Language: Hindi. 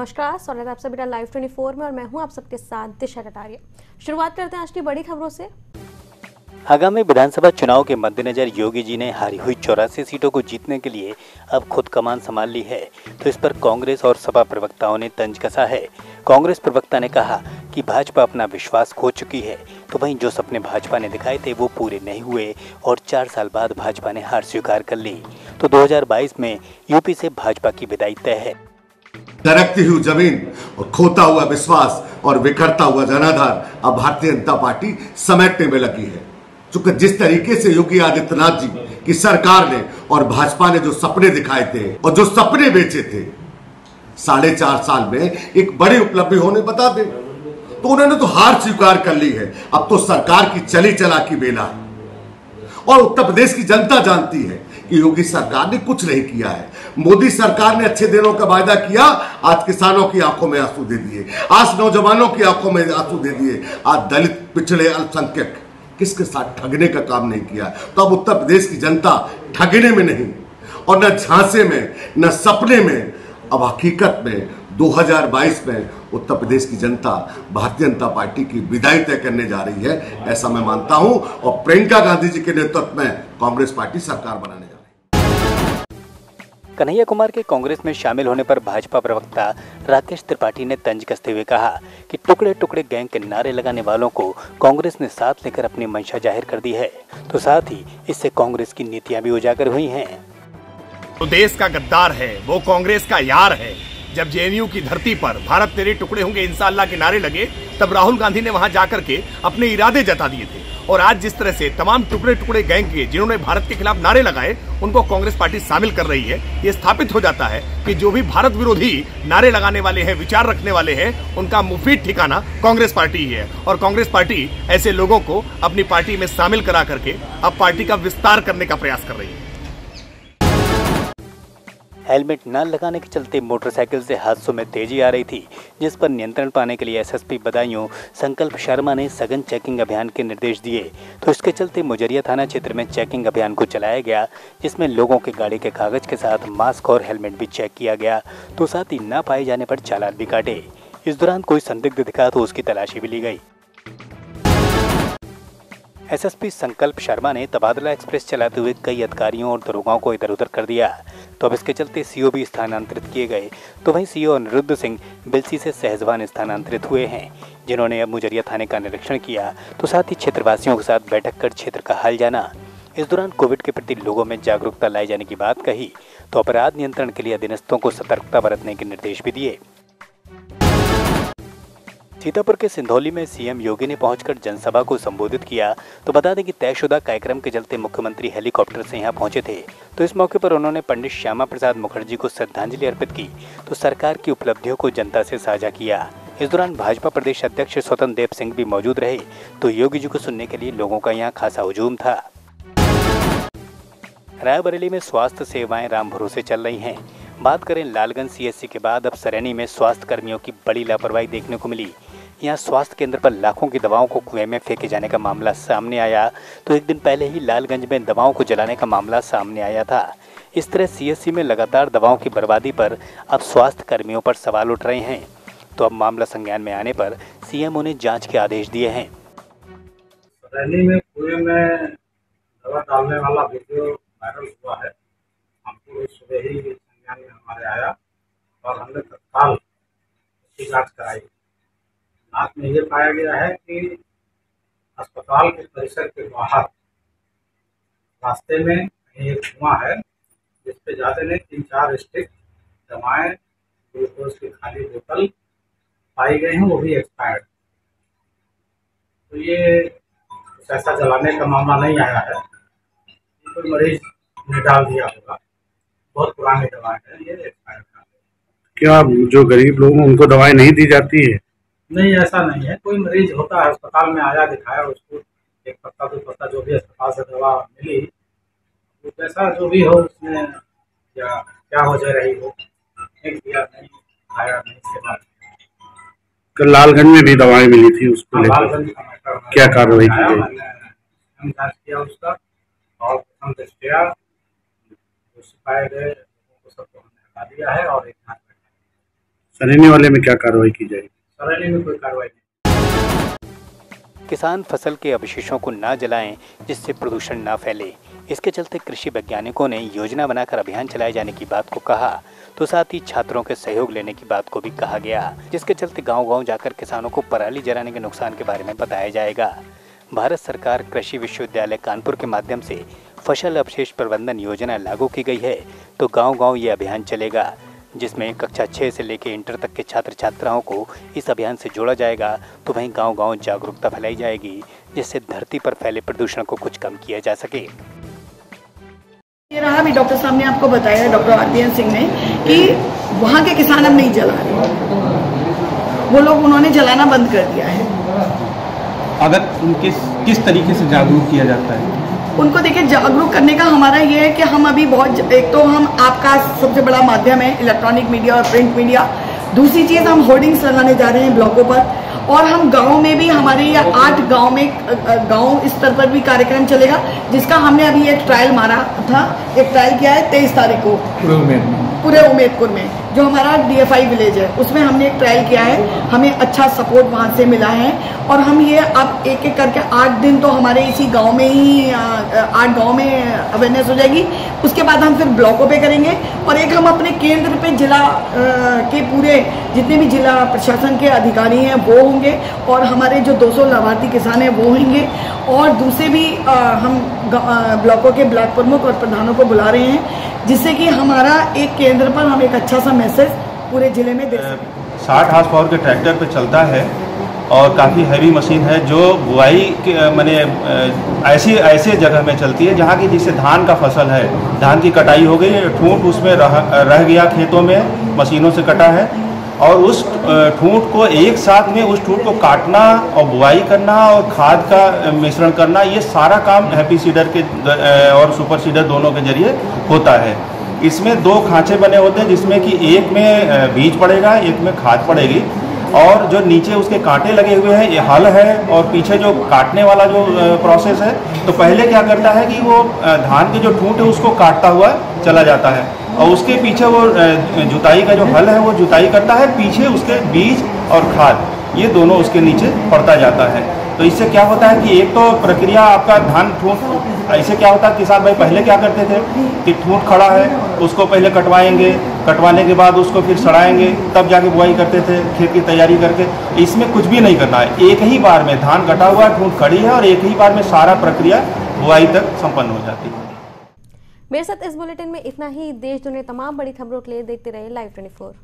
नमस्कार, स्वागत है आप सभी का लाइव 24 में और मैं हूं आप सबके साथ दिशा कटारिया। शुरुआत करते हैं आज की बड़ी खबरों से। आगामी विधानसभा चुनाव के मद्देनजर योगी जी ने हारी हुई 84 सीटों को जीतने के लिए अब खुद कमान संभाल ली है, तो इस पर कांग्रेस और सपा प्रवक्ताओं ने तंज कसा है। कांग्रेस प्रवक्ता ने कहा कि भाजपा अपना विश्वास खो चुकी है, तो वहीं जो सपने भाजपा ने दिखाए थे वो पूरे नहीं हुए और 4 साल बाद भाजपा ने हार स्वीकार कर ली, तो 2022 में यूपी से भाजपा की विदाई तय है। दरकती हुई जमीन और खोता हुआ विश्वास और बिखरता हुआ जनाधार अब भारतीय जनता पार्टी समेटने में लगी है। चूंकि जिस तरीके से योगी आदित्यनाथ जी की सरकार ने और भाजपा ने जो सपने दिखाए थे और जो सपने बेचे थे, 4.5 साल में एक बड़ी उपलब्धि होने बता दें, तो उन्होंने तो हार स्वीकार कर ली है। अब तो सरकार की चली चला की बेला और उत्तर प्रदेश की जनता जानती है कि योगी सरकार ने कुछ नहीं किया है। मोदी सरकार ने अच्छे दिनों का वायदा किया, आज किसानों की आंखों में आंसू दे दिए, आज नौजवानों की आंखों में आंसू दे दिए, आज दलित पिछड़े अल्पसंख्यक किसके साथ ठगने का काम नहीं किया। तो अब उत्तर प्रदेश की जनता ठगने में नहीं और न झांसे में न सपने में, अब हकीकत में 2022 में उत्तर प्रदेश की जनता भारतीय जनता पार्टी की विदाई तय करने जा रही है, ऐसा मैं मानता हूं। और प्रियंका गांधी जी के नेतृत्व में कांग्रेस पार्टी सरकार बनाने जा रही है। कन्हैया कुमार के कांग्रेस में शामिल होने पर भाजपा प्रवक्ता राकेश त्रिपाठी ने तंज कसते हुए कहा कि टुकड़े टुकड़े गैंग के नारे लगाने वालों को कांग्रेस ने साथ लेकर अपनी मंशा जाहिर कर दी है, तो साथ ही इससे कांग्रेस की नीतियां भी उजागर हुई हैं। तो देश का गद्दार है, वो कांग्रेस का यार है। जब जेएनयू की धरती पर भारत तेरे टुकड़े होंगे इंशाअल्लाह के नारे लगे, तब राहुल गांधी ने वहां जाकर के अपने इरादे जता दिए थे। और आज जिस तरह से तमाम टुकड़े टुकड़े गैंग के जिन्होंने भारत के खिलाफ नारे लगाए, उनको कांग्रेस पार्टी शामिल कर रही है, ये स्थापित हो जाता है कि जो भी भारत विरोधी नारे लगाने वाले हैं, विचार रखने वाले हैं, उनका मुफीद ठिकाना कांग्रेस पार्टी ही है। और कांग्रेस पार्टी ऐसे लोगों को अपनी पार्टी में शामिल करा करके अब पार्टी का विस्तार करने का प्रयास कर रही है। हेलमेट न लगाने के चलते मोटरसाइकिल से हादसों में तेजी आ रही थी, जिस पर नियंत्रण पाने के लिए एसएसपी बदायूं संकल्प शर्मा ने सघन चेकिंग अभियान के निर्देश दिए, तो इसके चलते मुजरिया थाना क्षेत्र में चेकिंग अभियान को चलाया गया, जिसमें लोगों के गाड़ी के कागज के साथ मास्क और हेलमेट भी चेक किया गया, तो साथ ही न पाए जाने पर चालान भी काटे। इस दौरान कोई संदिग्ध दिखा तो उसकी तलाशी भी ली गई। एसएसपी संकल्प शर्मा ने तबादला एक्सप्रेस चलाते हुए कई अधिकारियों और दरोगाओं को इधर उधर कर दिया, तो अब इसके चलते सीओ भी स्थानांतरित किए गए, तो वहीं सीओ अनिरुद्ध सिंह बिलसी से सहजवान स्थानांतरित हुए हैं, जिन्होंने अब मुजरिया थाने का निरीक्षण किया, तो साथ ही क्षेत्रवासियों के साथ बैठक कर क्षेत्र का हाल जाना। इस दौरान कोविड के प्रति लोगों में जागरूकता लाए जाने की बात कही, तो अपराध नियंत्रण के लिए अधीनस्थों को सतर्कता बरतने के निर्देश भी दिए। सीतापुर के सिंधौली में सीएम योगी ने पहुंचकर जनसभा को संबोधित किया, तो बता दें कि तयशुदा कार्यक्रम के चलते मुख्यमंत्री हेलीकॉप्टर से यहां पहुंचे थे, तो इस मौके पर उन्होंने पंडित श्यामा प्रसाद मुखर्जी को श्रद्धांजलि अर्पित की, तो सरकार की उपलब्धियों को जनता से साझा किया। इस दौरान भाजपा प्रदेश अध्यक्ष स्वतंत्र देव सिंह भी मौजूद रहे, तो योगी जी को सुनने के लिए लोगों का यहाँ खासा हुजूम था। रायबरेली में स्वास्थ्य सेवाएं राम भरोसे चल रही हैं। बात करें लालगंज सीएचसी के बाद अब सरेनी में स्वास्थ्य कर्मियों की बड़ी लापरवाही देखने को मिली। यहाँ स्वास्थ्य केंद्र पर लाखों की दवाओं को कुएं में फेंके जाने का मामला सामने आया, तो एक दिन पहले ही लालगंज में दवाओं को जलाने का मामला सामने आया था। इस तरह सीएचसी में लगातार दवाओं की बर्बादी पर अब स्वास्थ्य कर्मियों पर सवाल उठ रहे हैं, तो अब मामला संज्ञान में आने पर सीएम ने जांच के आदेश दिए हैं। रैली में कुएं में दवा डालने वाला वीडियो वायरल हुआ है। हमको सुबह ही संज्ञान में हमारे आया और हमने तत्काल उसकी जाँच कराई। जांच में ये पाया गया है कि अस्पताल के परिसर के बाहर रास्ते में कहीं एक कुआं है, जिस पे ज़्यादा ने 3-4 स्टिक दवाएं, ग्लूकोज की खाली बोतल पाई गई हैं, वो भी एक्सपायर्ड। तो ये कुछ ऐसा जलाने का मामला नहीं आया है, कोई मरीज ने डाल दिया होगा। बहुत पुरानी दवाएं हैं, ये एक्सपायर्ड। क्या जो गरीब लोग हैं उनको दवाएं नहीं दी जाती है? नहीं, ऐसा नहीं है। कोई मरीज होता है, अस्पताल में आया, दिखाया, उसको 1 पत्ता 2 पत्ता जो भी अस्पताल से दवा मिली, वो जैसा जो भी हो उसमें या क्या वजह रही हो, नहीं दिया, नहीं खाया, नहीं सेवा। कल लालगंज में भी दवाएं मिली थी, उसको लालगंज का मैटर क्या कार्रवाई की गई? हम जांच किया उसका और प्रथम दृष्टया दोषी पाए गए लोगों को सबको हमने हटा दिया है और एक जांच सरेनी वाले में क्या कार्रवाई की जाएगी? सरेनी में कोई कार्रवाई नहीं। किसान फसल के अवशेषों को ना जलाएं जिससे प्रदूषण ना फैले। इसके चलते कृषि वैज्ञानिकों ने योजना बनाकर अभियान चलाए जाने की बात को कहा, तो साथ ही छात्रों के सहयोग लेने की बात को भी कहा गया, जिसके चलते गांव-गांव जाकर किसानों को पराली जलाने के नुकसान के बारे में बताया जाएगा। भारत सरकार कृषि विश्वविद्यालय कानपुर के माध्यम से फसल अवशेष प्रबंधन योजना लागू की गई है, तो गांव-गांव ये अभियान चलेगा, जिसमें कक्षा 6 से लेकर इंटर तक के छात्र छात्राओं को इस अभियान से जोड़ा जाएगा। तो वहीं गांव-गांव जागरूकता फैलाई जाएगी, जिससे धरती पर फैले प्रदूषण को कुछ कम किया जा सके। ये रहा भी डॉक्टर साहब ने आपको बताया, डॉक्टर आरपीएन सिंह ने, कि वहाँ के किसान अब नहीं जला रहे, वो लोग उन्होंने जलाना बंद कर दिया है। अगर किस तरीके से जागरूक किया जाता है? उनको देखिए, जागरूक करने का हमारा ये है कि हम अभी बहुत, एक तो हम आपका सबसे बड़ा माध्यम है इलेक्ट्रॉनिक मीडिया और प्रिंट मीडिया, दूसरी चीज़ हम होर्डिंग्स लगाने जा रहे हैं ब्लॉकों पर, और हम गांव में भी, हमारे ये 8 गांव में गांव स्तर पर भी कार्यक्रम चलेगा, जिसका हमने अभी एक ट्रायल मारा था, एक ट्रायल किया है 23 तारीख को पूरे उम्मेदपुर में, जो हमारा DFI विलेज है, उसमें हमने एक ट्रायल किया है। हमें अच्छा सपोर्ट वहाँ से मिला है, और हम ये अब एक एक करके 8 दिन तो हमारे इसी गांव में ही 8 गांव में अवेयरनेस हो जाएगी। उसके बाद हम फिर ब्लॉकों पे करेंगे, और एक हम अपने केंद्र पे जिला के पूरे जितने भी जिला प्रशासन के अधिकारी हैं वो होंगे, और हमारे जो 200 लाभार्थी किसान हैं वो होंगे, और दूसरे भी हम ब्लॉकों के ब्लॉक प्रमुख और प्रधानों को बुला रहे हैं, जिससे कि हमारा एक केंद्र पर हम एक अच्छा सा मैसेज पूरे जिले में दे सकें। 60 हार्स पावर के ट्रैक्टर पे चलता है और काफ़ी हैवी मशीन है, जो बुआई के माने ऐसे जगह में चलती है जहाँ की जिससे धान का फसल है, धान की कटाई हो गई, ठूंठ उसमें रह गया खेतों में, मशीनों से कटा है, और उस ठूंठ को एक साथ में उस ठूंठ को काटना और बुआई करना और खाद का मिश्रण करना, ये सारा काम हैप्पी सीडर के और सुपर सीडर दोनों के जरिए होता है। इसमें 2 खांचे बने होते हैं, जिसमें कि एक में बीज पड़ेगा, एक में खाद पड़ेगी, और जो नीचे उसके कांटे लगे हुए हैं ये हल है, और पीछे जो काटने वाला जो प्रोसेस है, तो पहले क्या करता है कि वो धान के जो ठूंठ है उसको काटता हुआ चला जाता है, और उसके पीछे वो जुताई का जो हल है वो जुताई करता है, पीछे उसके बीज और खाद ये दोनों उसके नीचे पड़ता जाता है। तो इससे क्या होता है कि एक तो प्रक्रिया आपका धान ठूंठ, ऐसे क्या होता है किसान भाई पहले क्या करते थे कि ठूंठ खड़ा है उसको पहले कटवाएंगे, कटवाने के बाद उसको फिर सड़ाएंगे, तब जाके बुआई करते थे खेत की तैयारी करके। इसमें कुछ भी नहीं करना है, एक ही बार में धान कटा हुआ है, ठूंठ खड़ी है, और एक ही बार में सारा प्रक्रिया बुआई तक संपन्न हो जाती है। मेरे साथ इस बुलेटिन में इतना ही। देश दुनिया तमाम बड़ी खबरों के लिए देखते रहे Live 24।